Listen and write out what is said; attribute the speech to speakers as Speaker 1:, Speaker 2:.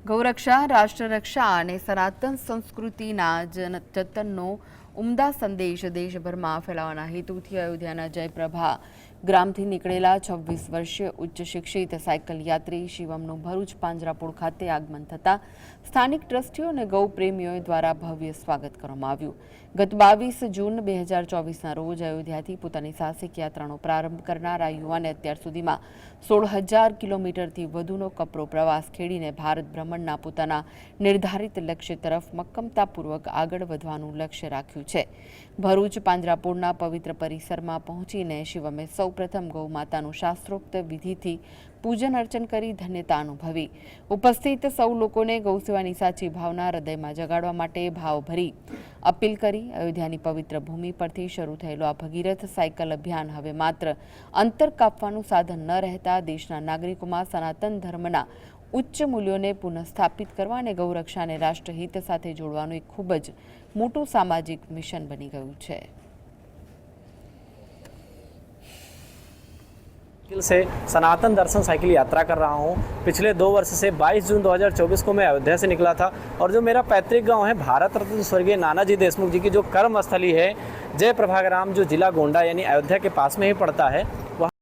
Speaker 1: ગૌરક્ષા, રાષ્ટ્રરક્ષા અને સનાતન સંસ્કૃતિના જતનનો ઉમદા સંદેશ દેશભરમાં ફેલાવવાના હેતુથી અયોધ્યાના જયપ્રભા ગ્રામથી નીકળેલા 26 વર્ષીય ઉચ્ચ શિક્ષિત સાયકલ યાત્રી શિવમનું ભરૂચ પાંજરાપોળ ખાતે આગમન થતાં સ્થાનિક ટ્રસ્ટીઓ અને ગૌ પ્રેમીઓ દ્વારા ભવ્ય સ્વાગત કરવામાં આવ્યું. ગત 22 જૂન 2024ના રોજ અયોધ્યાથી પોતાની સાહસિક યાત્રાનો પ્રારંભ કરનાર આ યુવાને અત્યાર સુધીમાં 16,000 કિલોમીટરથી વધુનો કપરો પ્રવાસ ખેડીને ભારત ભ્રમણના પોતાના નિર્ધારિત લક્ષ્ય તરફ મક્કમતાપૂર્વક આગળ વધવાનું લક્ષ્ય રાખ્યું છે. ભરૂચ પાંજરાપોળના પવિત્ર પરિસરમાં પહોંચીને શિવમે સૌપ્રથમ ગૌ માતાનું શાસ્ત્રોક્ત વિધિથી પૂજન અર્ચન કરી ધન્યતા અનુભવી. ઉપસ્થિત સૌ લોકોને ગૌસેવાની સાચી ભાવના હૃદયમાં જગાડવા માટે ભાવભરી અપીલ કરી. અયોધ્યાની પવિત્ર ભૂમિ પરથી શરૂ થયેલું આ ભગીરથ સાયકલ અભિયાન હવે માત્ર અંતર કાપવાનું સાધન ન રહેતા દેશના નાગરિકોમાં સનાતન ધર્મના ઉચ્ચ મૂલ્યોને પુનઃસ્થાપિત કરવા અને ગૌરક્ષાને રાષ્ટ્રહિત સાથે જોડવાનું એક ખૂબ જ મોટું સામાજિક મિશન બની ગયું છે.
Speaker 2: से सनातन दर्शन साइकिल यात्रा कर रहा हूँ. पिछले 2 वर्ष से 22 जून 2024 को मैं अयोध्या से निकला था और जो मेरा पैतृक गांव है भारत रत्न स्वर्गीय नानाजी देशमुख जी की जो कर्म स्थली है जयप्रभा ग्राम, जो जिला गोंडा यानी अयोध्या के पास में ही पड़ता है,